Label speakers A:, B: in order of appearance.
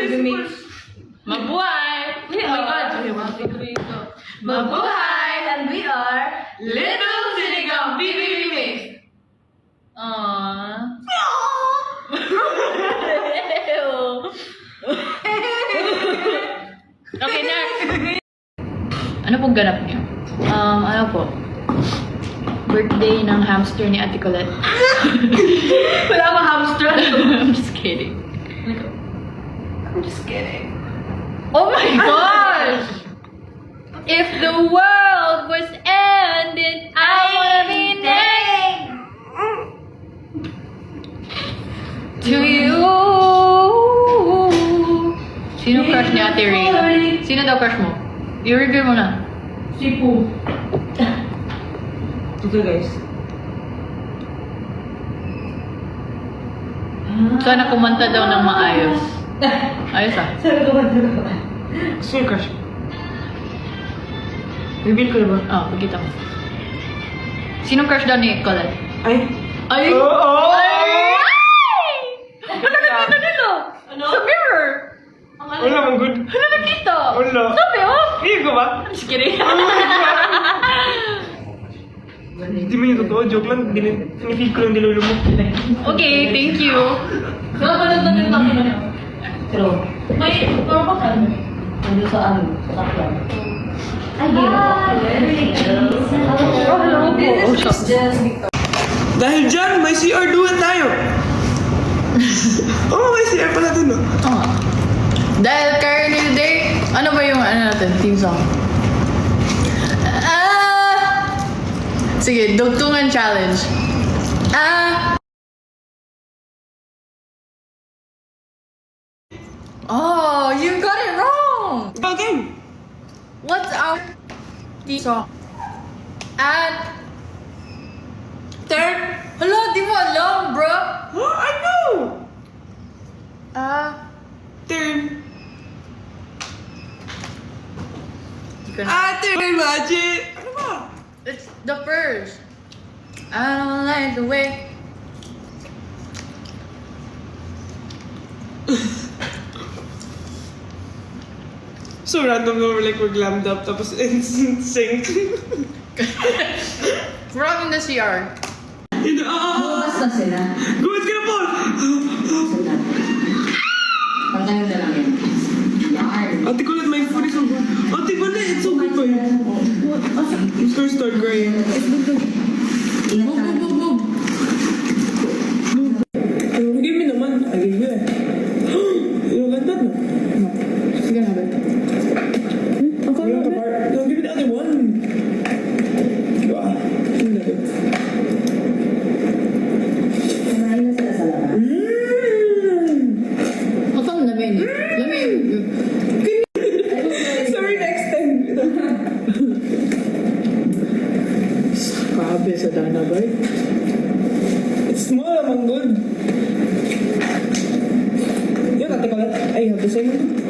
A: Baby Mix.
B: Mabuhay!
A: We are
B: Mabuhay!
A: and we are
B: Little Sinigang Baby Mix! Aww. Okay, next. Ano pong ganap niyo? Ano po? Birthday ng hamster ni Ate Colette.
A: Wala akong hamster.
B: I'm just kidding.
A: I'm just kidding.
B: Oh my gosh! If the world was ending, I wanna be next to you. Sino crush ni Ate Reyna? Sino daw crush mo? I-review mo na.
A: Si Poo. Okay guys.
B: Sana kumanta daw ng maayos. Ayos ah.
A: Sabi ko ba?
C: Sino yung crush? Reveal ko na ba?
B: Oh, pagkita mo. Sinong crush daw ni Colette?
C: Ay!
B: Ay!
C: Oo!
B: Ay! Ano nakita nila?
A: Ano?
B: Sa mirror!
A: Ang
C: Wala mang good.
B: Ano nakita?
C: Wala.
B: Sabi oh!
C: Hindi ko ba?
B: I'm just kidding.
C: Hindi mo yung totoo. Joke lang. Pinifeed ko lang dilulo mo.
B: Okay, thank you.
A: Napanood na din natin na. Pero, may normal ka. Ano sa ano? Sa sakyan. Ay, di ba? Hello. This is just Victor.
C: Dahil dyan, may CR duet tayo. Oo, may CR pala dun, no?
B: Oh. Dahil Carnival Day, ano ba yung ano natin, team song? Sige, dugtungan challenge. Oh, you got it wrong!
C: Bagay!
B: What's our team song? And third, hala, di mo alam, bro.
C: Oh, I know! Turn. Ate, magic! Ano ba?
B: It's the first. I don't like the way.
C: So random naman like we're glammed up tapos sync.
B: From in the CR.
A: Bukas na sila.
C: Gumat ka na, Paul!
A: Pagkain na lang yan. Yarn.
C: Ate Colette, my food is so good. Ate Colette, it's so good for you. I'm gonna start crying.
A: Ingat ka.
C: Give me naman. I give you. You don't like that, no?
B: Sige na, babe.
C: You don't apart. No, give me the other one. Wow. Hindi na.
A: Kumain na sila sa labas.
B: Masam na, babe. Let me...
C: Sorry, next time. Grabe sa Dana, boy. It's small, amang good. Yun, Ate Colette. I have the same.